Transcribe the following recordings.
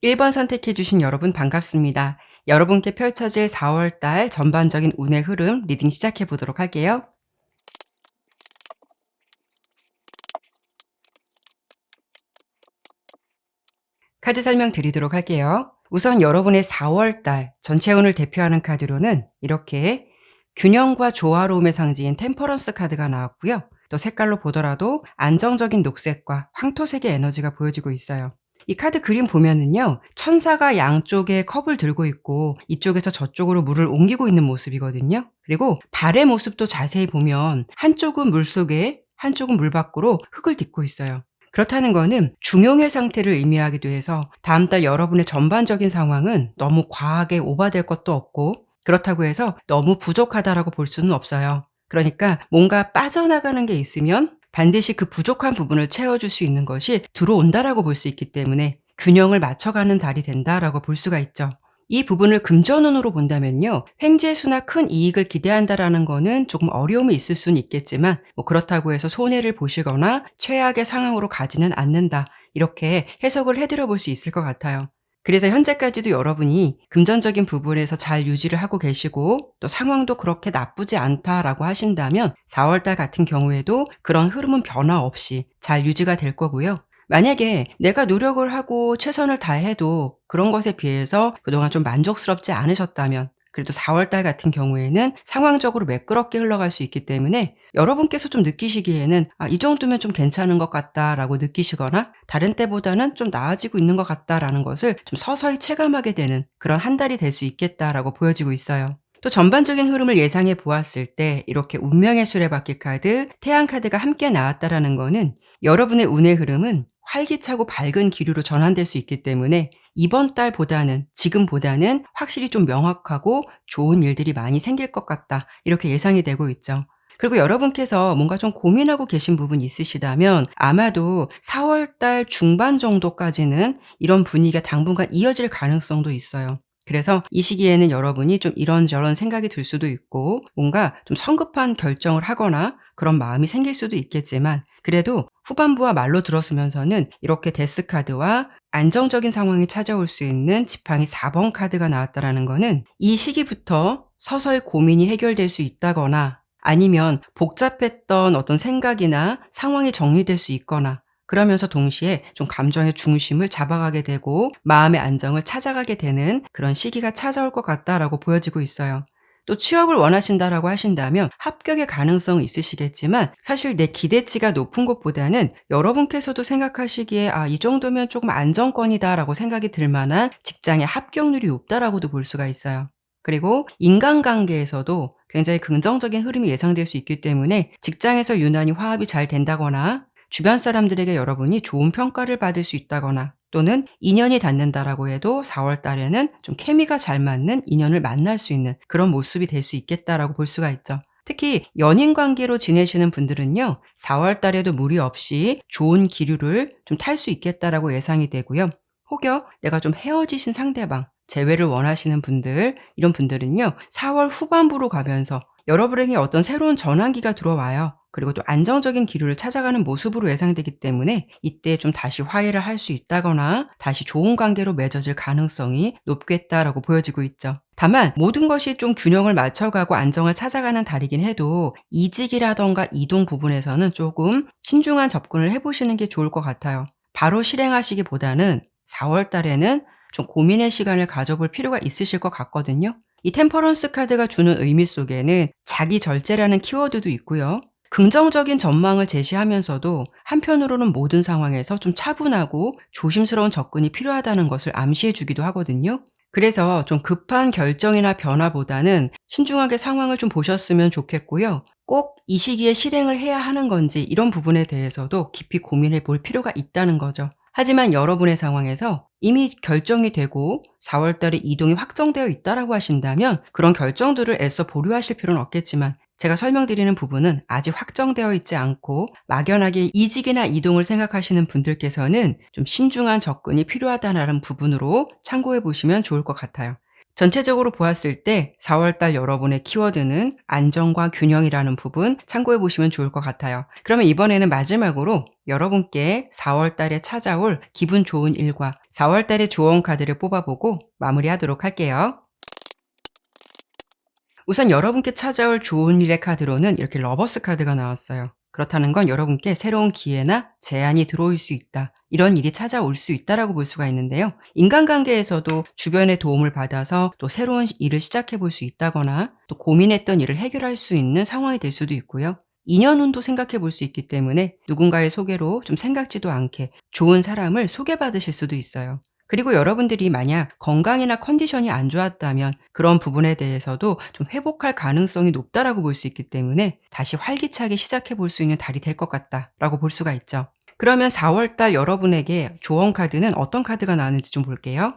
1번 선택해 주신 여러분 반갑습니다. 여러분께 펼쳐질 4월 달 전반적인 운의 흐름 리딩 시작해 보도록 할게요. 카드 설명 드리도록 할게요. 우선 여러분의 4월 달 전체 운을 대표하는 카드로는 이렇게 균형과 조화로움의 상징인 템퍼런스 카드가 나왔고요. 또 색깔로 보더라도 안정적인 녹색과 황토색의 에너지가 보여지고 있어요. 이 카드 그림 보면은요, 천사가 양쪽에 컵을 들고 있고 이쪽에서 저쪽으로 물을 옮기고 있는 모습이거든요. 그리고 발의 모습도 자세히 보면 한쪽은 물 속에, 한쪽은 물 밖으로 흙을 딛고 있어요. 그렇다는 거는 중용의 상태를 의미하기도 해서 다음 달 여러분의 전반적인 상황은 너무 과하게 오버될 것도 없고, 그렇다고 해서 너무 부족하다라고 볼 수는 없어요. 그러니까 뭔가 빠져나가는 게 있으면 반드시 그 부족한 부분을 채워줄 수 있는 것이 들어온다라고 볼 수 있기 때문에 균형을 맞춰가는 달이 된다라고 볼 수가 있죠. 이 부분을 금전운으로 본다면요, 횡재수나 큰 이익을 기대한다라는 거는 조금 어려움이 있을 수는 있겠지만, 그렇다고 해서 손해를 보시거나 최악의 상황으로 가지는 않는다, 이렇게 해석을 해드려 볼 수 있을 것 같아요. 그래서 현재까지도 여러분이 금전적인 부분에서 잘 유지를 하고 계시고 또 상황도 그렇게 나쁘지 않다라고 하신다면 4월 달 같은 경우에도 그런 흐름은 변화 없이 잘 유지가 될 거고요. 만약에 내가 노력을 하고 최선을 다해도 그런 것에 비해서 그동안 좀 만족스럽지 않으셨다면, 그래도 4월 달 같은 경우에는 상황적으로 매끄럽게 흘러갈 수 있기 때문에 여러분께서 좀 느끼시기에는 '아, 이 정도면 좀 괜찮은 것 같다.'라고 느끼시거나 '다른 때보다는 좀 나아지고 있는 것 같다.'라는 것을 좀 서서히 체감하게 되는 그런 한 달이 될 수 있겠다라고 보여지고 있어요. 또 전반적인 흐름을 예상해 보았을 때 이렇게 운명의 수레바퀴 카드, 태양 카드가 함께 나왔다라는 거는 여러분의 운의 흐름은 활기차고 밝은 기류로 전환될 수 있기 때문에 이번 달보다는, 지금보다는 확실히 좀 명확하고 좋은 일들이 많이 생길 것 같다, 이렇게 예상이 되고 있죠. 그리고 여러분께서 뭔가 좀 고민하고 계신 부분이 있으시다면 아마도 4월 달 중반 정도까지는 이런 분위기가 당분간 이어질 가능성도 있어요. 그래서 이 시기에는 여러분이 좀 이런저런 생각이 들 수도 있고 뭔가 좀 성급한 결정을 하거나 그런 마음이 생길 수도 있겠지만, 그래도 후반부와 말로 들었으면서는 이렇게 데스 카드와 안정적인 상황이 찾아올 수 있는 지팡이 4번 카드가 나왔다라는 거는 이 시기부터 서서히 고민이 해결될 수 있다거나 아니면 복잡했던 어떤 생각이나 상황이 정리될 수 있거나, 그러면서 동시에 좀 감정의 중심을 잡아가게 되고 마음의 안정을 찾아가게 되는 그런 시기가 찾아올 것 같다라고 보여지고 있어요. 또 취업을 원하신다라고 하신다면 합격의 가능성은 있으시겠지만 사실 내 기대치가 높은 것보다는 여러분께서도 생각하시기에 '아, 이 정도면 조금 안정권이다.'라고 생각이 들 만한 직장의 합격률이 높다라고도 볼 수가 있어요. 그리고 인간관계에서도 굉장히 긍정적인 흐름이 예상될 수 있기 때문에 직장에서 유난히 화합이 잘 된다거나 주변 사람들에게 여러분이 좋은 평가를 받을 수 있다거나, 또는 인연이 닿는다라고 해도 4월 달에는 좀 케미가 잘 맞는 인연을 만날 수 있는 그런 모습이 될 수 있겠다라고 볼 수가 있죠. 특히 연인 관계로 지내시는 분들은요, 4월 달에도 무리 없이 좋은 기류를 좀 탈 수 있겠다라고 예상이 되고요. 혹여 내가 좀 헤어지신 상대방, 재회를 원하시는 분들, 이런 분들은요, 4월 후반부로 가면서 여러분에게 어떤 새로운 전환기가 들어와요. 그리고 또 안정적인 기류를 찾아가는 모습으로 예상되기 때문에 이때 좀 다시 화해를 할 수 있다거나 다시 좋은 관계로 맺어질 가능성이 높겠다라고 보여지고 있죠. 다만 모든 것이 좀 균형을 맞춰가고 안정을 찾아가는 달이긴 해도 이직이라던가 이동 부분에서는 조금 신중한 접근을 해보시는 게 좋을 것 같아요. 바로 실행하시기보다는 4월 달에는 좀 고민의 시간을 가져볼 필요가 있으실 것 같거든요. 이 템퍼런스 카드가 주는 의미 속에는 자기 절제라는 키워드도 있고요. 긍정적인 전망을 제시하면서도 한편으로는 모든 상황에서 좀 차분하고 조심스러운 접근이 필요하다는 것을 암시해 주기도 하거든요. 그래서 좀 급한 결정이나 변화보다는 신중하게 상황을 좀 보셨으면 좋겠고요. 꼭 이 시기에 실행을 해야 하는 건지 이런 부분에 대해서도 깊이 고민해 볼 필요가 있다는 거죠. 하지만 여러분의 상황에서 이미 결정이 되고 4월 달에 이동이 확정되어 있다라고 하신다면 그런 결정들을 애써 보류하실 필요는 없겠지만, 제가 설명드리는 부분은 아직 확정되어 있지 않고 막연하게 이직이나 이동을 생각하시는 분들께서는 좀 신중한 접근이 필요하다는 부분으로 참고해 보시면 좋을 것 같아요. 전체적으로 보았을 때 4월 달 여러분의 키워드는 안정과 균형이라는 부분 참고해 보시면 좋을 것 같아요. 그러면 이번에는 마지막으로 여러분께 4월 달에 찾아올 기분 좋은 일과 4월 달의 조언 카드를 뽑아보고 마무리하도록 할게요. 우선 여러분께 찾아올 좋은 일의 카드로는 이렇게 러버스 카드가 나왔어요. 그렇다는 건 여러분께 새로운 기회나 제안이 들어올 수 있다. 이런 일이 찾아올 수 있다라고 볼 수가 있는데요. 인간관계에서도 주변의 도움을 받아서 또 새로운 일을 시작해 볼 수 있다거나 또 고민했던 일을 해결할 수 있는 상황이 될 수도 있고요. 인연운도 생각해 볼 수 있기 때문에 누군가의 소개로 좀 생각지도 않게 좋은 사람을 소개받으실 수도 있어요. 그리고 여러분들이 만약 건강이나 컨디션이 안 좋았다면 그런 부분에 대해서도 좀 회복할 가능성이 높다라고 볼 수 있기 때문에 다시 활기차게 시작해 볼 수 있는 달이 될 것 같다라고 볼 수가 있죠. 그러면 4월 달 여러분에게 조언 카드는 어떤 카드가 나왔는지 좀 볼게요.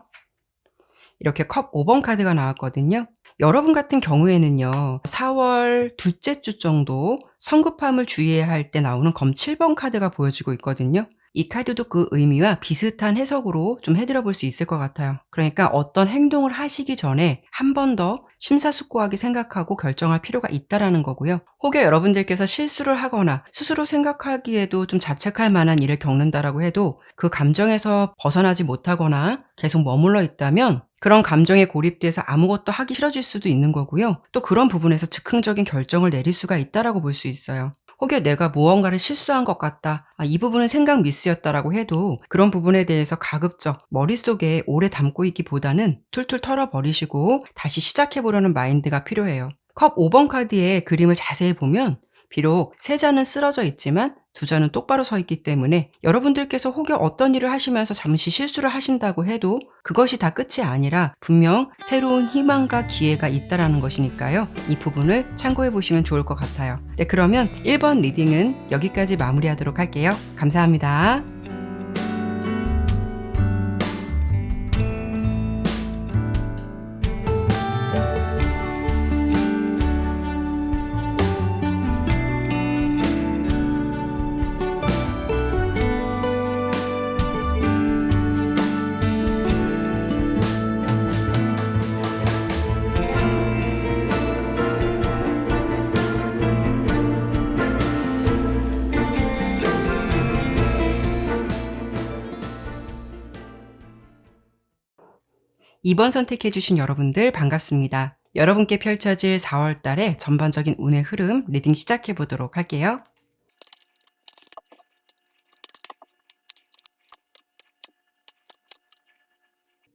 이렇게 컵 5번 카드가 나왔거든요. 여러분 같은 경우에는요, 4월 둘째 주 정도 성급함을 주의해야 할 때 나오는 검 7번 카드가 보여지고 있거든요. 이 카드도 그 의미와 비슷한 해석으로 좀 해드려 볼 수 있을 것 같아요. 그러니까 어떤 행동을 하시기 전에 한 번 더 심사숙고하게 생각하고 결정할 필요가 있다라는 거고요. 혹여 여러분들께서 실수를 하거나 스스로 생각하기에도 좀 자책할 만한 일을 겪는다라고 해도 그 감정에서 벗어나지 못하거나 계속 머물러 있다면 그런 감정에 고립돼서 아무것도 하기 싫어질 수도 있는 거고요. 또 그런 부분에서 즉흥적인 결정을 내릴 수가 있다라고 볼 수 있어요. 혹여 내가 무언가를 실수한 것 같다. 이 부분은 생각 미스였다라고 해도 그런 부분에 대해서 가급적 머릿속에 오래 담고 있기보다는 툴툴 털어버리시고 다시 시작해보려는 마인드가 필요해요. 컵 5번 카드의 그림을 자세히 보면 비록 세 잔은 쓰러져 있지만 두 잔은 똑바로 서 있기 때문에 여러분들께서 혹여 어떤 일을 하시면서 잠시 실수를 하신다고 해도 그것이 다 끝이 아니라 분명 새로운 희망과 기회가 있다라는 것이니까요. 이 부분을 참고해 보시면 좋을 것 같아요. 네, 그러면 1번 리딩은 여기까지 마무리하도록 할게요. 감사합니다. 이번 선택해 주신 여러분들 반갑습니다. 여러분께 펼쳐질 4월 달의 전반적인 운의 흐름 리딩 시작해 보도록 할게요.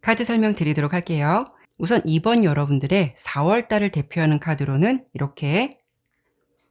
카드 설명 드리도록 할게요. 우선 이번 여러분들의 4월 달을 대표하는 카드로는 이렇게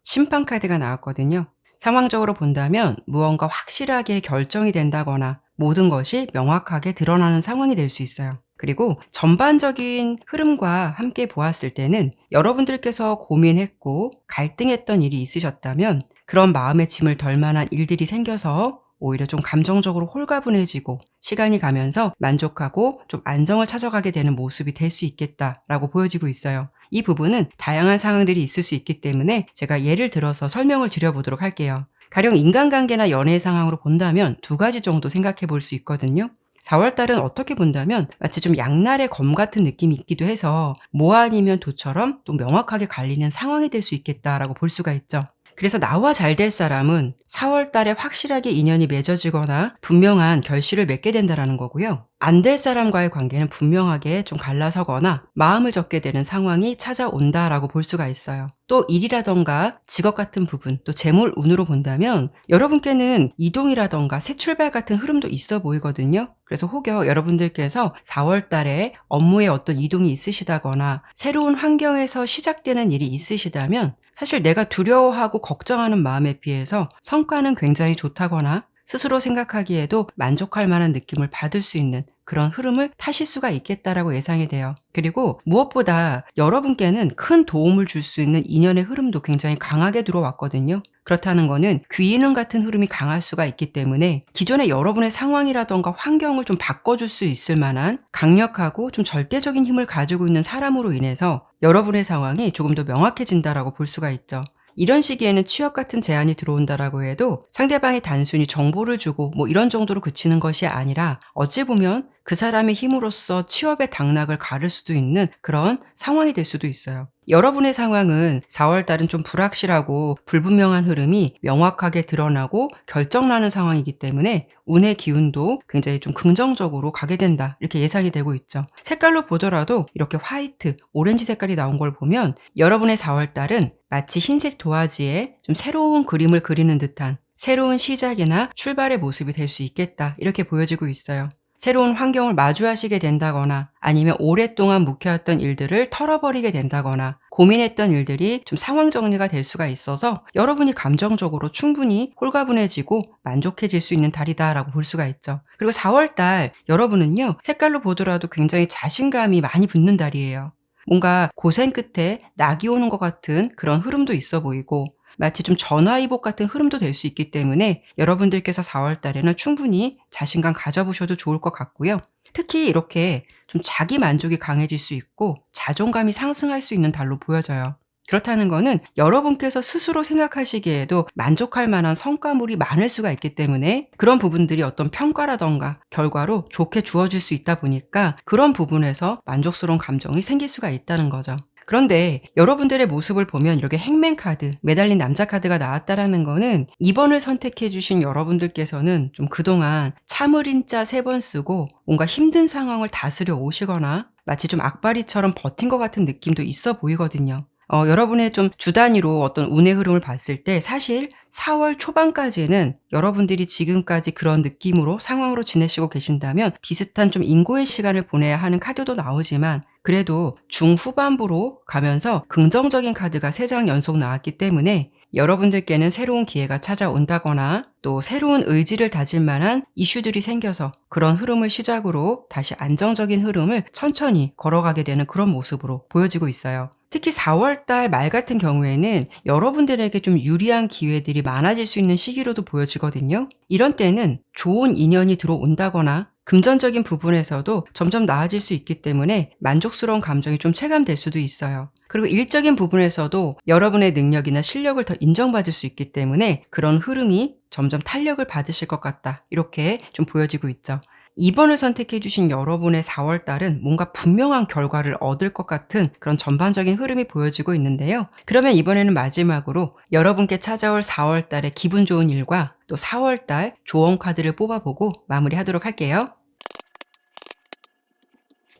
심판 카드가 나왔거든요. 상황적으로 본다면 무언가 확실하게 결정이 된다거나 모든 것이 명확하게 드러나는 상황이 될 수 있어요. 그리고 전반적인 흐름과 함께 보았을 때는 여러분들께서 고민했고 갈등했던 일이 있으셨다면 그런 마음의 짐을 덜 만한 일들이 생겨서 오히려 좀 감정적으로 홀가분해지고 시간이 가면서 만족하고 좀 안정을 찾아가게 되는 모습이 될 수 있겠다라고 보여지고 있어요. 이 부분은 다양한 상황들이 있을 수 있기 때문에 제가 예를 들어서 설명을 드려보도록 할게요. 가령 인간관계나 연애 상황으로 본다면 두 가지 정도 생각해 볼 수 있거든요. 4월 달은 어떻게 본다면 마치 좀 양날의 검 같은 느낌이 있기도 해서 뭐 아니면 도처럼 또 명확하게 갈리는 상황이 될 수 있겠다라고 볼 수가 있죠. 그래서 나와 잘 될 사람은 4월 달에 확실하게 인연이 맺어지거나 분명한 결실을 맺게 된다라는 거고요. 안 될 사람과의 관계는 분명하게 좀 갈라서거나 마음을 접게 되는 상황이 찾아온다라고 볼 수가 있어요. 또 일이라던가 직업 같은 부분, 또 재물 운으로 본다면 여러분께는 이동이라던가 새 출발 같은 흐름도 있어 보이거든요. 그래서 혹여 여러분들께서 4월 달에 업무에 어떤 이동이 있으시다거나 새로운 환경에서 시작되는 일이 있으시다면 사실 내가 두려워하고 걱정하는 마음에 비해서 성과는 굉장히 좋다거나 스스로 생각하기에도 만족할 만한 느낌을 받을 수 있는 그런 흐름을 타실 수가 있겠다라고 예상이 돼요. 그리고 무엇보다 여러분께는 큰 도움을 줄 수 있는 인연의 흐름도 굉장히 강하게 들어왔거든요. 그렇다는 거는 귀인운 같은 흐름이 강할 수가 있기 때문에 기존의 여러분의 상황이라던가 환경을 좀 바꿔줄 수 있을 만한 강력하고 좀 절대적인 힘을 가지고 있는 사람으로 인해서 여러분의 상황이 조금 더 명확해진다라고 볼 수가 있죠. 이런 시기에는 취업 같은 제안이 들어온다라고 해도 상대방이 단순히 정보를 주고 뭐 이런 정도로 그치는 것이 아니라 어찌 보면 그 사람의 힘으로써 취업의 당락을 가를 수도 있는 그런 상황이 될 수도 있어요. 여러분의 상황은 4월 달은 좀 불확실하고 불분명한 흐름이 명확하게 드러나고 결정나는 상황이기 때문에 운의 기운도 굉장히 좀 긍정적으로 가게 된다, 이렇게 예상이 되고 있죠. 색깔로 보더라도 이렇게 화이트, 오렌지 색깔이 나온 걸 보면 여러분의 4월 달은 마치 흰색 도화지에 좀 새로운 그림을 그리는 듯한 새로운 시작이나 출발의 모습이 될 수 있겠다, 이렇게 보여지고 있어요. 새로운 환경을 마주하시게 된다거나 아니면 오랫동안 묵혀왔던 일들을 털어버리게 된다거나 고민했던 일들이 좀 상황 정리가 될 수가 있어서 여러분이 감정적으로 충분히 홀가분해지고 만족해질 수 있는 달이다라고 볼 수가 있죠. 그리고 4월 달 여러분은요, 색깔로 보더라도 굉장히 자신감이 많이 붙는 달이에요. 뭔가 고생 끝에 낙이 오는 것 같은 그런 흐름도 있어 보이고 마치 좀 전화위복 같은 흐름도 될 수 있기 때문에 여러분들께서 4월 달에는 충분히 자신감 가져보셔도 좋을 것 같고요. 특히 이렇게 좀 자기 만족이 강해질 수 있고 자존감이 상승할 수 있는 달로 보여져요. 그렇다는 거는 여러분께서 스스로 생각하시기에도 만족할 만한 성과물이 많을 수가 있기 때문에 그런 부분들이 어떤 평가라던가 결과로 좋게 주어질 수 있다 보니까 그런 부분에서 만족스러운 감정이 생길 수가 있다는 거죠. 그런데 여러분들의 모습을 보면 이렇게 행맨 카드, 매달린 남자 카드가 나왔다라는 거는 2번을 선택해 주신 여러분들께서는 좀 그동안 참을인 자 3번 쓰고 뭔가 힘든 상황을 다스려 오시거나 마치 좀 악바리처럼 버틴 것 같은 느낌도 있어 보이거든요. 여러분의 좀 주 단위로 어떤 운의 흐름을 봤을 때 사실 4월 초반까지는 여러분들이 지금까지 그런 느낌으로 상황으로 지내시고 계신다면 비슷한 좀 인고의 시간을 보내야 하는 카드도 나오지만 그래도 중후반부로 가면서 긍정적인 카드가 3장 연속 나왔기 때문에 여러분들께는 새로운 기회가 찾아온다거나 또 새로운 의지를 다질 만한 이슈들이 생겨서 그런 흐름을 시작으로 다시 안정적인 흐름을 천천히 걸어가게 되는 그런 모습으로 보여지고 있어요. 특히 4월 달 말 같은 경우에는 여러분들에게 좀 유리한 기회들이 많아질 수 있는 시기로도 보여지거든요. 이런 때는 좋은 인연이 들어온다거나 금전적인 부분에서도 점점 나아질 수 있기 때문에 만족스러운 감정이 좀 체감될 수도 있어요. 그리고 일적인 부분에서도 여러분의 능력이나 실력을 더 인정받을 수 있기 때문에 그런 흐름이 점점 탄력을 받으실 것 같다, 이렇게 좀 보여지고 있죠. 2번을 선택해 주신 여러분의 4월 달은 뭔가 분명한 결과를 얻을 것 같은 그런 전반적인 흐름이 보여지고 있는데요. 그러면 이번에는 마지막으로 여러분께 찾아올 4월 달의 기분 좋은 일과 또 4월 달 조언 카드를 뽑아보고 마무리하도록 할게요.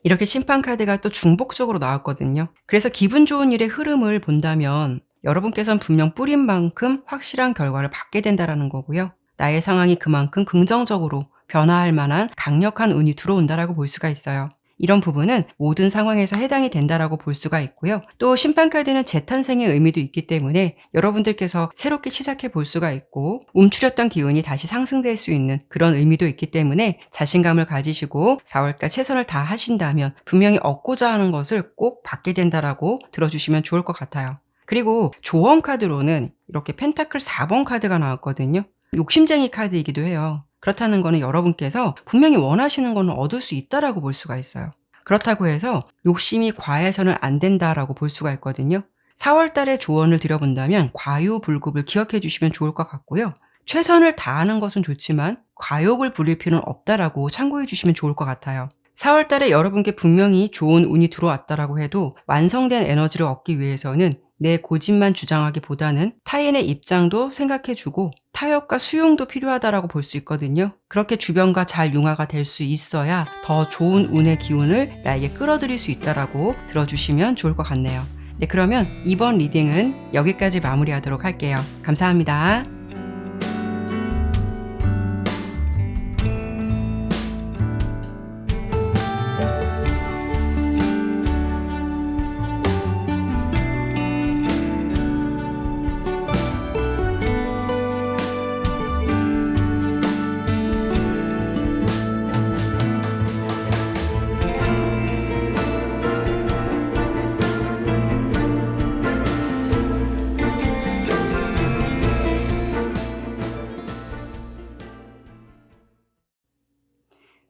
이렇게 심판 카드가 또 중복적으로 나왔거든요. 그래서 기분 좋은 일의 흐름을 본다면 여러분께서는 분명 뿌린 만큼 확실한 결과를 받게 된다라는 거고요. 나의 상황이 그만큼 긍정적으로 변화할 만한 강력한 운이 들어온다라고 볼 수가 있어요. 이런 부분은 모든 상황에서 해당이 된다라고 볼 수가 있고요. 또 심판 카드는 재탄생의 의미도 있기 때문에 여러분들께서 새롭게 시작해 볼 수가 있고 움츠렸던 기운이 다시 상승될 수 있는 그런 의미도 있기 때문에 자신감을 가지시고 4월달 최선을 다하신다면 분명히 얻고자 하는 것을 꼭 받게 된다라고 들어주시면 좋을 것 같아요. 그리고 조언 카드로는 이렇게 펜타클 4번 카드가 나왔거든요. 욕심쟁이 카드이기도 해요. 그렇다는 거는 여러분께서 분명히 원하시는 거는 얻을 수 있다라고 볼 수가 있어요. 그렇다고 해서 욕심이 과해서는 안 된다라고 볼 수가 있거든요. 4월 달에 조언을 드려본다면 과유불급을 기억해 주시면 좋을 것 같고요. 최선을 다하는 것은 좋지만 과욕을 부릴 필요는 없다라고 참고해 주시면 좋을 것 같아요. 4월 달에 여러분께 분명히 좋은 운이 들어왔다라고 해도 완성된 에너지를 얻기 위해서는 내 고집만 주장하기보다는 타인의 입장도 생각해주고 타협과 수용도 필요하다라고 볼 수 있거든요. 그렇게 주변과 잘 융화가 될 수 있어야 더 좋은 운의 기운을 나에게 끌어들일 수 있다라고 들어주시면 좋을 것 같네요. 네, 그러면 이번 리딩은 여기까지 마무리하도록 할게요. 감사합니다.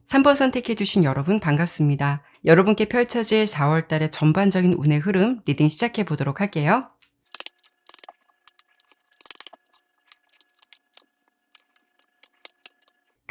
3번 선택해 주신 여러분 반갑습니다. 여러분께 펼쳐질 4월 달의 전반적인 운의 흐름 리딩 시작해 보도록 할게요.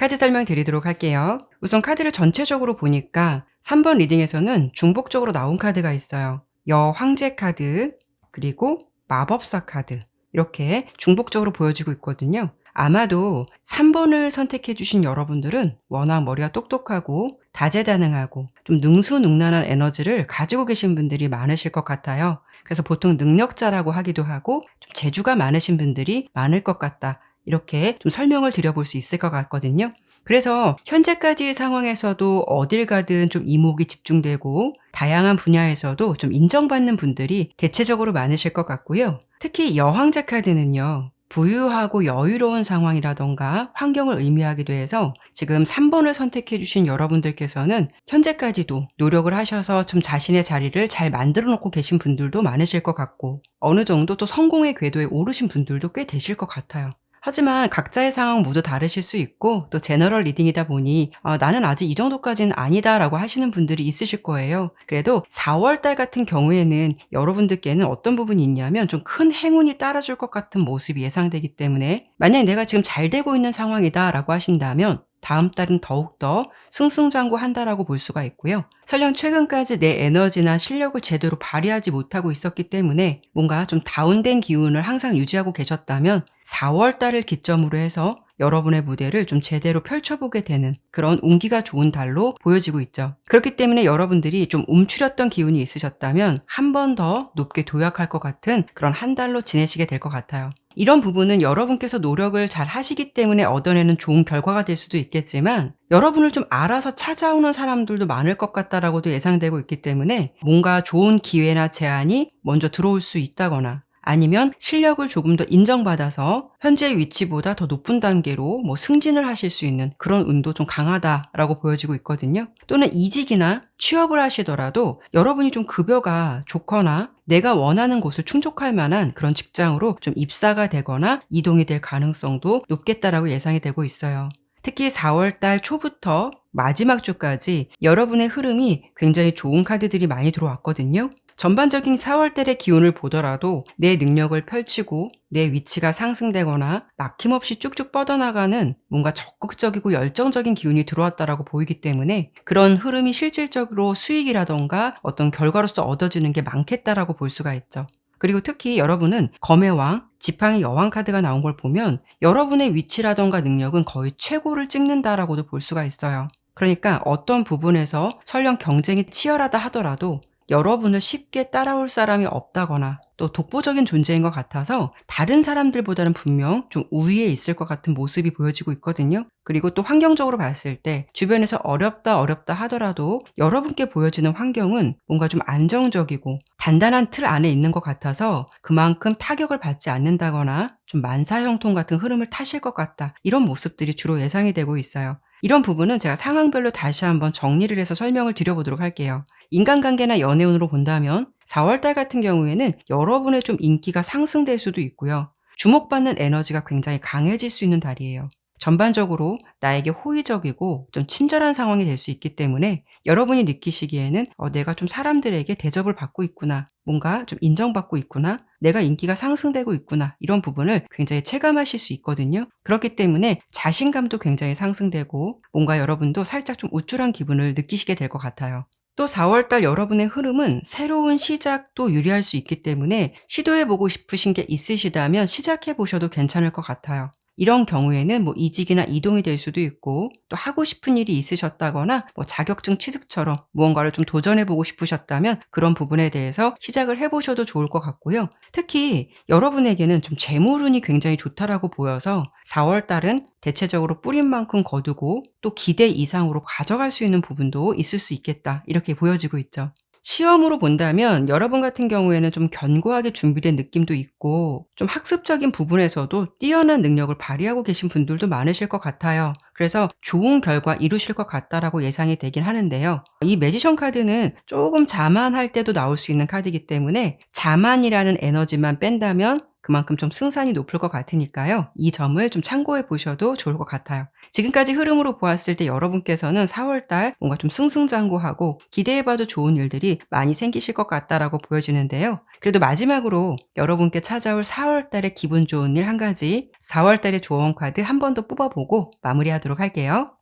카드 설명 드리도록 할게요. 우선 카드를 전체적으로 보니까 3번 리딩에서는 중복적으로 나온 카드가 있어요. 여황제 카드, 그리고 마법사 카드, 이렇게 중복적으로 보여지고 있거든요. 아마도 3번을 선택해 주신 여러분들은 워낙 머리가 똑똑하고 다재다능하고 좀 능수능란한 에너지를 가지고 계신 분들이 많으실 것 같아요. 그래서 보통 능력자라고 하기도 하고 좀 재주가 많으신 분들이 많을 것 같다, 이렇게 좀 설명을 드려볼 수 있을 것 같거든요. 그래서 현재까지의 상황에서도 어딜 가든 좀 이목이 집중되고 다양한 분야에서도 좀 인정받는 분들이 대체적으로 많으실 것 같고요. 특히 여황제 카드는요, 부유하고 여유로운 상황이라던가 환경을 의미하기도 해서 지금 3번을 선택해 주신 여러분들께서는 현재까지도 노력을 하셔서 좀 자신의 자리를 잘 만들어 놓고 계신 분들도 많으실 것 같고, 어느 정도 또 성공의 궤도에 오르신 분들도 꽤 되실 것 같아요. 하지만 각자의 상황 모두 다르실 수 있고, 또 제너럴 리딩이다 보니 나는 아직 이 정도까지는 아니다 라고 하시는 분들이 있으실 거예요. 그래도 4월 달 같은 경우에는 여러분들께는 어떤 부분이 있냐면 좀 큰 행운이 따라줄 것 같은 모습이 예상되기 때문에, 만약 내가 지금 잘 되고 있는 상황이다 라고 하신다면 다음 달은 더욱더 승승장구한다라고 볼 수가 있고요. 설령 최근까지 내 에너지나 실력을 제대로 발휘하지 못하고 있었기 때문에 뭔가 좀 다운된 기운을 항상 유지하고 계셨다면 4월 달을 기점으로 해서 여러분의 무대를 좀 제대로 펼쳐보게 되는 그런 운기가 좋은 달로 보여지고 있죠. 그렇기 때문에 여러분들이 좀 움츠렸던 기운이 있으셨다면 한 번 더 높게 도약할 것 같은 그런 한 달로 지내시게 될 것 같아요. 이런 부분은 여러분께서 노력을 잘 하시기 때문에 얻어내는 좋은 결과가 될 수도 있겠지만, 여러분을 좀 알아서 찾아오는 사람들도 많을 것 같다라고도 예상되고 있기 때문에 뭔가 좋은 기회나 제안이 먼저 들어올 수 있다거나, 아니면 실력을 조금 더 인정받아서 현재의 위치보다 더 높은 단계로 승진을 하실 수 있는 그런 운도 좀 강하다라고 보여지고 있거든요. 또는 이직이나 취업을 하시더라도 여러분이 좀 급여가 좋거나 내가 원하는 곳을 충족할 만한 그런 직장으로 좀 입사가 되거나 이동이 될 가능성도 높겠다라고 예상이 되고 있어요. 특히 4월 달 초부터 마지막 주까지 여러분의 흐름이 굉장히 좋은 카드들이 많이 들어왔거든요. 전반적인 4월 달의 기운을 보더라도 내 능력을 펼치고 내 위치가 상승되거나 막힘없이 쭉쭉 뻗어나가는 뭔가 적극적이고 열정적인 기운이 들어왔다라고 보이기 때문에, 그런 흐름이 실질적으로 수익이라던가 어떤 결과로서 얻어지는 게 많겠다라고 볼 수가 있죠. 그리고 특히 여러분은 검의 왕, 지팡이 여왕 카드가 나온 걸 보면 여러분의 위치라던가 능력은 거의 최고를 찍는다라고도 볼 수가 있어요. 그러니까 어떤 부분에서 설령 경쟁이 치열하다 하더라도 여러분을 쉽게 따라올 사람이 없다거나 또 독보적인 존재인 것 같아서 다른 사람들보다는 분명 좀 우위에 있을 것 같은 모습이 보여지고 있거든요. 그리고 또 환경적으로 봤을 때 주변에서 어렵다 하더라도 여러분께 보여지는 환경은 뭔가 좀 안정적이고 단단한 틀 안에 있는 것 같아서 그만큼 타격을 받지 않는다거나 좀 만사형통 같은 흐름을 타실 것 같다, 이런 모습들이 주로 예상이 되고 있어요. 이런 부분은 제가 상황별로 다시 한번 정리를 해서 설명을 드려보도록 할게요. 인간관계나 연애운으로 본다면 4월 달 같은 경우에는 여러분의 좀 인기가 상승될 수도 있고요. 주목받는 에너지가 굉장히 강해질 수 있는 달이에요. 전반적으로 나에게 호의적이고 좀 친절한 상황이 될 수 있기 때문에 여러분이 느끼시기에는 내가 좀 사람들에게 대접을 받고 있구나, 뭔가 좀 인정받고 있구나, 내가 인기가 상승되고 있구나, 이런 부분을 굉장히 체감하실 수 있거든요. 그렇기 때문에 자신감도 굉장히 상승되고 뭔가 여러분도 살짝 좀 우쭐한 기분을 느끼시게 될 것 같아요. 또 4월 달 여러분의 흐름은 새로운 시작도 유리할 수 있기 때문에 시도해보고 싶으신 게 있으시다면 시작해보셔도 괜찮을 것 같아요. 이런 경우에는 이직이나 이동이 될 수도 있고, 또 하고 싶은 일이 있으셨다거나 자격증 취득처럼 무언가를 좀 도전해보고 싶으셨다면 그런 부분에 대해서 시작을 해보셔도 좋을 것 같고요. 특히 여러분에게는 좀 재물운이 굉장히 좋다라고 보여서 4월 달은 대체적으로 뿌린 만큼 거두고 또 기대 이상으로 가져갈 수 있는 부분도 있을 수 있겠다, 이렇게 보여지고 있죠. 시험으로 본다면 여러분 같은 경우에는 좀 견고하게 준비된 느낌도 있고, 좀 학습적인 부분에서도 뛰어난 능력을 발휘하고 계신 분들도 많으실 것 같아요. 그래서 좋은 결과 이루실 것 같다라고 예상이 되긴 하는데요. 이 매지션 카드는 조금 자만할 때도 나올 수 있는 카드이기 때문에 자만이라는 에너지만 뺀다면 그만큼 좀 승산이 높을 것 같으니까요. 이 점을 좀 참고해 보셔도 좋을 것 같아요. 지금까지 흐름으로 보았을 때 여러분께서는 4월 달 뭔가 좀 승승장구하고 기대해봐도 좋은 일들이 많이 생기실 것 같다라고 보여지는데요. 그래도 마지막으로 여러분께 찾아올 4월 달의 기분 좋은 일 한 가지, 4월 달의 조언 카드 한 번 더 뽑아보고 마무리하도록 마무리하도록 할게요.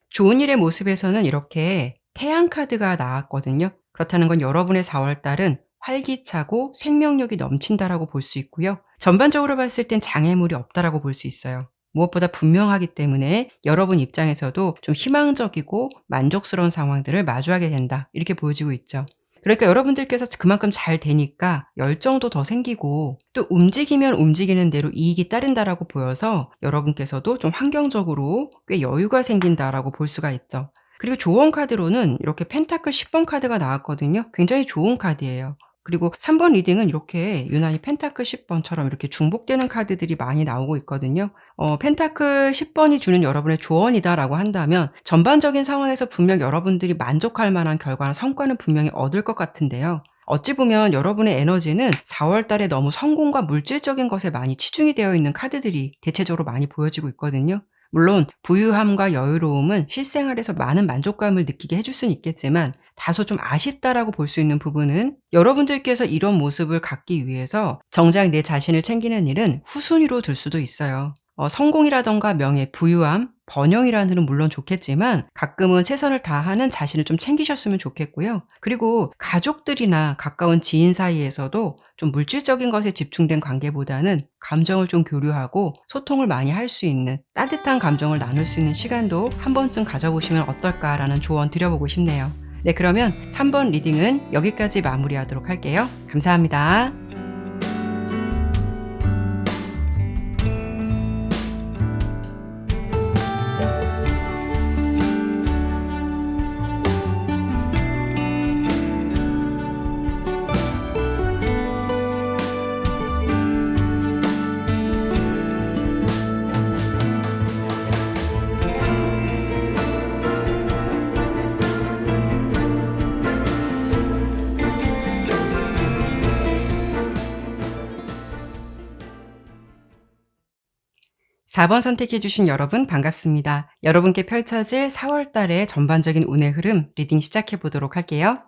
좋은 일의 모습에서는 이렇게 태양 카드가 나왔거든요. 그렇다는 건 여러분의 4월 달은 활기차고 생명력이 넘친다라고 볼 수 있고요. 전반적으로 봤을 땐 장애물이 없다라고 볼 수 있어요. 무엇보다 분명하기 때문에 여러분 입장에서도 좀 희망적이고 만족스러운 상황들을 마주하게 된다. 이렇게 보여지고 있죠. 그러니까 여러분들께서 그만큼 잘 되니까 열정도 더 생기고 또 움직이면 움직이는 대로 이익이 따른다라고 보여서 여러분께서도 좀 환경적으로 꽤 여유가 생긴다라고 볼 수가 있죠. 그리고 조언 카드로는 이렇게 펜타클 10번 카드가 나왔거든요. 굉장히 좋은 카드예요. 그리고 3번 리딩은 이렇게 유난히 펜타클 10번처럼 이렇게 중복되는 카드들이 많이 나오고 있거든요. 펜타클 10번이 주는 여러분의 조언이다라고 한다면 전반적인 상황에서 분명 여러분들이 만족할 만한 결과나 성과는 분명히 얻을 것 같은데요. 어찌 보면 여러분의 에너지는 4월 달에 너무 성공과 물질적인 것에 많이 치중이 되어 있는 카드들이 대체적으로 많이 보여지고 있거든요. 물론 부유함과 여유로움은 실생활에서 많은 만족감을 느끼게 해줄 수는 있겠지만 다소 좀 아쉽다라고 볼 수 있는 부분은 여러분들께서 이런 모습을 갖기 위해서 정작 내 자신을 챙기는 일은 후순위로 둘 수도 있어요. 성공이라던가 명예, 부유함, 번영이라는 일은 물론 좋겠지만 가끔은 최선을 다하는 자신을 좀 챙기셨으면 좋겠고요. 그리고 가족들이나 가까운 지인 사이에서도 좀 물질적인 것에 집중된 관계보다는 감정을 좀 교류하고 소통을 많이 할 수 있는 따뜻한 감정을 나눌 수 있는 시간도 한 번쯤 가져보시면 어떨까라는 조언 드려보고 싶네요. 네, 그러면 3번 리딩은 여기까지 마무리하도록 할게요. 감사합니다. (4번) 선택해 주신 여러분 반갑습니다. 여러분께 펼쳐질 4월 달의 전반적인 운의 흐름 리딩 시작해 보도록 할게요.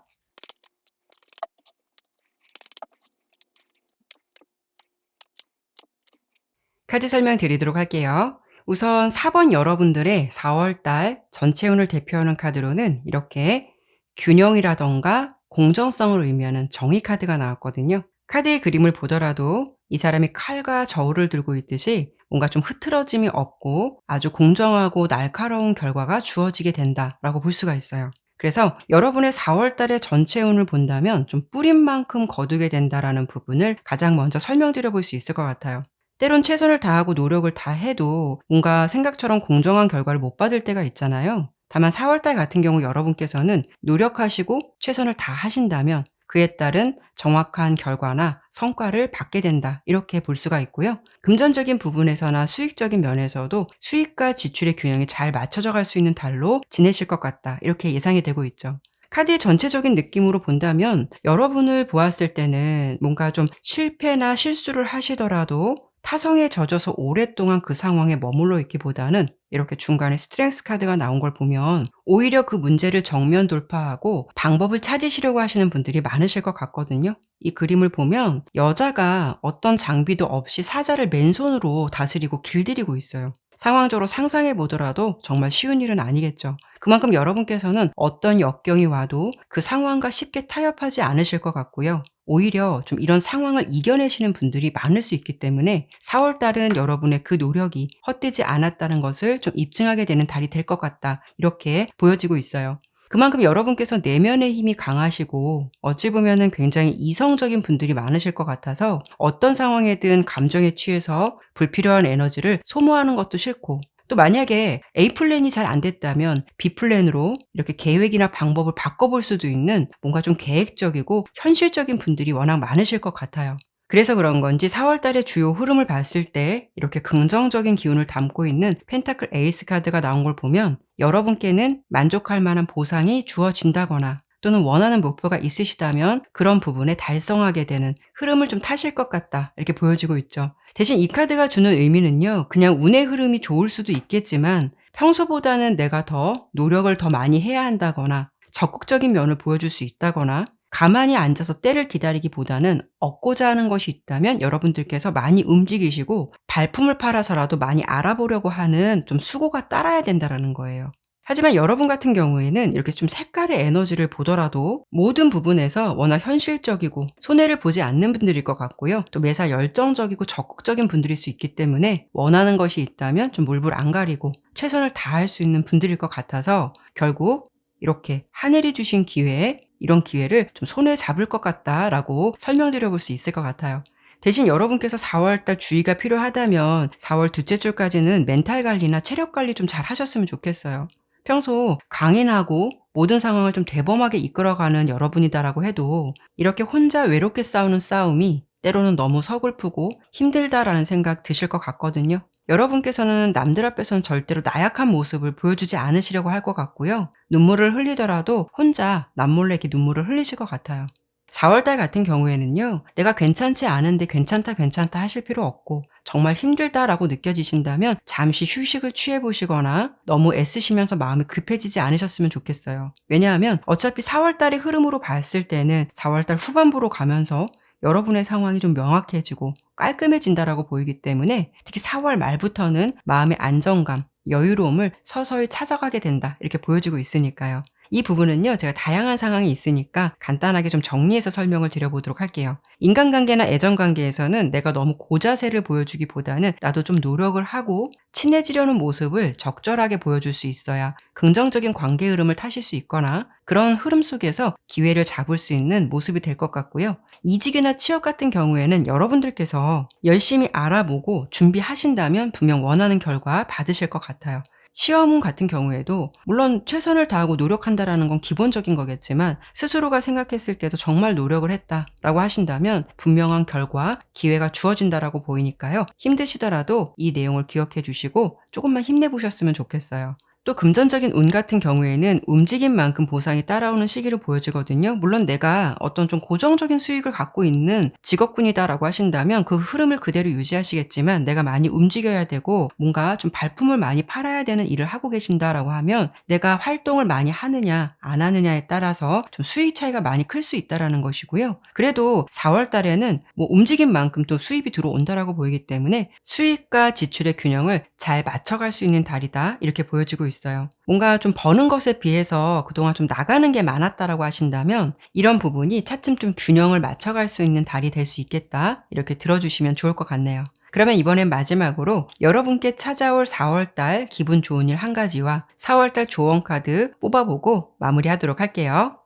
카드 설명 드리도록 할게요. 우선 4번 여러분들의 4월 달 전체 운을 대표하는 카드로는 이렇게 균형이라던가 공정성을 의미하는 정의 카드가 나왔거든요. 카드의 그림을 보더라도 이 사람이 칼과 저울을 들고 있듯이 뭔가 좀 흐트러짐이 없고 아주 공정하고 날카로운 결과가 주어지게 된다라고 볼 수가 있어요. 그래서 여러분의 4월 달의 전체 운을 본다면 좀 뿌린 만큼 거두게 된다라는 부분을 가장 먼저 설명드려 볼 수 있을 것 같아요. 때론 최선을 다하고 노력을 다해도 뭔가 생각처럼 공정한 결과를 못 받을 때가 있잖아요. 다만 4월 달 같은 경우 여러분께서는 노력하시고 최선을 다하신다면 그에 따른 정확한 결과나 성과를 받게 된다. 이렇게 볼 수가 있고요. 금전적인 부분에서나 수익적인 면에서도 수익과 지출의 균형이 잘 맞춰져 갈 수 있는 달로 지내실 것 같다. 이렇게 예상이 되고 있죠. 카드의 전체적인 느낌으로 본다면 여러분을 보았을 때는 뭔가 좀 실패나 실수를 하시더라도 타성에 젖어서 오랫동안 그 상황에 머물러 있기보다는 이렇게 중간에 스트렝스 카드가 나온 걸 보면 오히려 그 문제를 정면 돌파하고 방법을 찾으시려고 하시는 분들이 많으실 것 같거든요. 이 그림을 보면 여자가 어떤 장비도 없이 사자를 맨손으로 다스리고 길들이고 있어요. 상황적으로 상상해 보더라도 정말 쉬운 일은 아니겠죠. 그만큼 여러분께서는 어떤 역경이 와도 그 상황과 쉽게 타협하지 않으실 것 같고요. 오히려 좀 이런 상황을 이겨내시는 분들이 많을 수 있기 때문에 4월 달은 여러분의 그 노력이 헛되지 않았다는 것을 좀 입증하게 되는 달이 될 것 같다. 이렇게 보여지고 있어요. 그만큼 여러분께서 내면의 힘이 강하시고 어찌 보면은 굉장히 이성적인 분들이 많으실 것 같아서 어떤 상황에든 감정에 취해서 불필요한 에너지를 소모하는 것도 싫고 또 만약에 A 플랜이 잘 안 됐다면 B 플랜으로 이렇게 계획이나 방법을 바꿔볼 수도 있는 뭔가 좀 계획적이고 현실적인 분들이 워낙 많으실 것 같아요. 그래서 그런 건지 4월 달의 주요 흐름을 봤을 때 이렇게 긍정적인 기운을 담고 있는 펜타클 에이스 카드가 나온 걸 보면 여러분께는 만족할 만한 보상이 주어진다거나 또는 원하는 목표가 있으시다면 그런 부분에 달성하게 되는 흐름을 좀 타실 것 같다. 이렇게 보여지고 있죠. 대신 이 카드가 주는 의미는요. 그냥 운의 흐름이 좋을 수도 있겠지만 평소보다는 내가 더 노력을 더 많이 해야 한다거나 적극적인 면을 보여줄 수 있다거나 가만히 앉아서 때를 기다리기보다는 얻고자 하는 것이 있다면 여러분들께서 많이 움직이시고 발품을 팔아서라도 많이 알아보려고 하는 좀 수고가 따라야 된다라는 거예요. 하지만 여러분 같은 경우에는 이렇게 좀 색깔의 에너지를 보더라도 모든 부분에서 워낙 현실적이고 손해를 보지 않는 분들일 것 같고요. 또 매사 열정적이고 적극적인 분들일 수 있기 때문에 원하는 것이 있다면 좀 물불 안 가리고 최선을 다할 수 있는 분들일 것 같아서 결국 이렇게 하늘이 주신 기회에 이런 기회를 좀 손에 잡을 것 같다라고 설명드려 볼 수 있을 것 같아요. 대신 여러분께서 4월달 주의가 필요하다면 4월 둘째 주까지는 멘탈 관리나 체력 관리 좀 잘 하셨으면 좋겠어요. 평소 강인하고 모든 상황을 좀 대범하게 이끌어가는 여러분이다라고 해도 이렇게 혼자 외롭게 싸우는 싸움이 때로는 너무 서글프고 힘들다라는 생각 드실 것 같거든요. 여러분께서는 남들 앞에서는 절대로 나약한 모습을 보여주지 않으시려고 할 것 같고요. 눈물을 흘리더라도 혼자 남몰래 이렇게 눈물을 흘리실 것 같아요. 4월달 같은 경우에는요, 내가 괜찮지 않은데 괜찮다 하실 필요 없고 정말 힘들다라고 느껴지신다면 잠시 휴식을 취해보시거나 너무 애쓰시면서 마음이 급해지지 않으셨으면 좋겠어요. 왜냐하면 어차피 4월달의 흐름으로 봤을 때는 4월달 후반부로 가면서 여러분의 상황이 좀 명확해지고 깔끔해진다라고 보이기 때문에 특히 4월 말부터는 마음의 안정감, 여유로움을 서서히 찾아가게 된다 이렇게 보여지고 있으니까요. 이 부분은요, 제가 다양한 상황이 있으니까 간단하게 좀 정리해서 설명을 드려보도록 할게요. 인간관계나 애정관계에서는 내가 너무 고자세를 보여주기보다는 나도 좀 노력을 하고 친해지려는 모습을 적절하게 보여줄 수 있어야 긍정적인 관계 흐름을 타실 수 있거나 그런 흐름 속에서 기회를 잡을 수 있는 모습이 될 것 같고요. 이직이나 취업 같은 경우에는 여러분들께서 열심히 알아보고 준비하신다면 분명 원하는 결과 받으실 것 같아요. 시험 같은 경우에도 물론 최선을 다하고 노력한다라는 건 기본적인 거겠지만 스스로가 생각했을 때도 정말 노력을 했다라고 하신다면 분명한 결과, 기회가 주어진다라고 보이니까요. 힘드시더라도 이 내용을 기억해 주시고 조금만 힘내보셨으면 좋겠어요. 또 금전적인 운 같은 경우에는 움직인 만큼 보상이 따라오는 시기로 보여지거든요. 물론 내가 어떤 좀 고정적인 수익을 갖고 있는 직업군이다라고 하신다면 그 흐름을 그대로 유지하시겠지만 내가 많이 움직여야 되고 뭔가 좀 발품을 많이 팔아야 되는 일을 하고 계신다라고 하면 내가 활동을 많이 하느냐 안 하느냐에 따라서 좀 수익 차이가 많이 클 수 있다라는 것이고요. 그래도 4월 달에는 뭐 움직인 만큼 또 수입이 들어온다라고 보이기 때문에 수익과 지출의 균형을 잘 맞춰갈 수 있는 달이다 이렇게 보여지고 있어요. 뭔가 좀 버는 것에 비해서 그동안 좀 나가는 게 많았다라고 하신다면 이런 부분이 차츰 좀 균형을 맞춰갈 수 있는 달이 될 수 있겠다 이렇게 들어주시면 좋을 것 같네요. 그러면 이번엔 마지막으로 여러분께 찾아올 4월달 기분 좋은 일 한 가지와 4월달 조언 카드 뽑아보고 마무리하도록 할게요.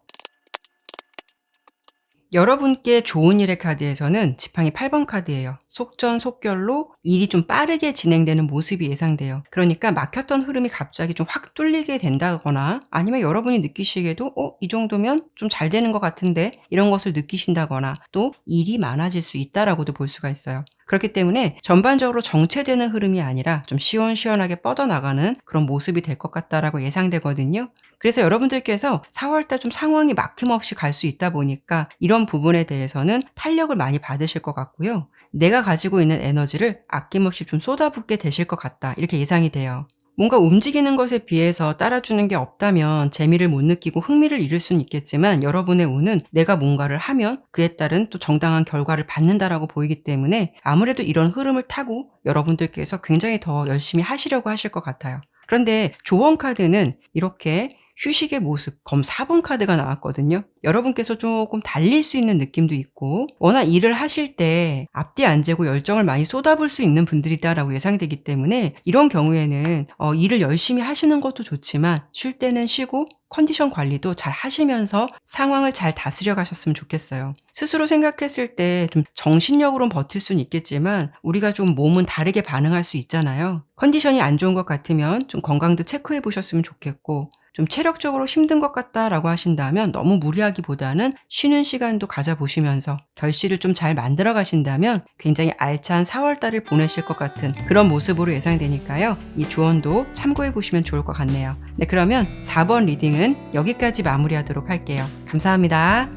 여러분께 좋은 일의 카드에서는 지팡이 8번 카드예요. 속전속결로 일이 좀 빠르게 진행되는 모습이 예상돼요. 그러니까 막혔던 흐름이 갑자기 좀 확 뚫리게 된다거나 아니면 여러분이 느끼시기에도 이 정도면 좀 잘 되는 것 같은데 이런 것을 느끼신다거나 또 일이 많아질 수 있다라고도 볼 수가 있어요. 그렇기 때문에 전반적으로 정체되는 흐름이 아니라 좀 시원시원하게 뻗어나가는 그런 모습이 될 것 같다라고 예상되거든요. 그래서 여러분들께서 4월달 좀 상황이 막힘없이 갈 수 있다 보니까 이런 부분에 대해서는 탄력을 많이 받으실 것 같고요. 내가 가지고 있는 에너지를 아낌없이 좀 쏟아붓게 되실 것 같다. 이렇게 예상이 돼요. 뭔가 움직이는 것에 비해서 따라주는 게 없다면 재미를 못 느끼고 흥미를 잃을 수는 있겠지만 여러분의 운은 내가 뭔가를 하면 그에 따른 또 정당한 결과를 받는다라고 보이기 때문에 아무래도 이런 흐름을 타고 여러분들께서 굉장히 더 열심히 하시려고 하실 것 같아요. 그런데 조언 카드는 이렇게 휴식의 모습, 검 4번 카드가 나왔거든요. 여러분께서 조금 달릴 수 있는 느낌도 있고 워낙 일을 하실 때 앞뒤 안 재고 열정을 많이 쏟아볼 수 있는 분들이다라고 예상되기 때문에 이런 경우에는 일을 열심히 하시는 것도 좋지만 쉴 때는 쉬고 컨디션 관리도 잘 하시면서 상황을 잘 다스려 가셨으면 좋겠어요. 스스로 생각했을 때 좀 정신력으로는 버틸 수는 있겠지만 우리가 좀 몸은 다르게 반응할 수 있잖아요. 컨디션이 안 좋은 것 같으면 좀 건강도 체크해 보셨으면 좋겠고 좀 체력적으로 힘든 것 같다라고 하신다면 너무 무리하기보다는 쉬는 시간도 가져보시면서 결실을 좀 잘 만들어 가신다면 굉장히 알찬 4월달을 보내실 것 같은 그런 모습으로 예상되니까요. 이 조언도 참고해 보시면 좋을 것 같네요. 네, 그러면 4번 리딩은 여기까지 마무리하도록 할게요. 감사합니다.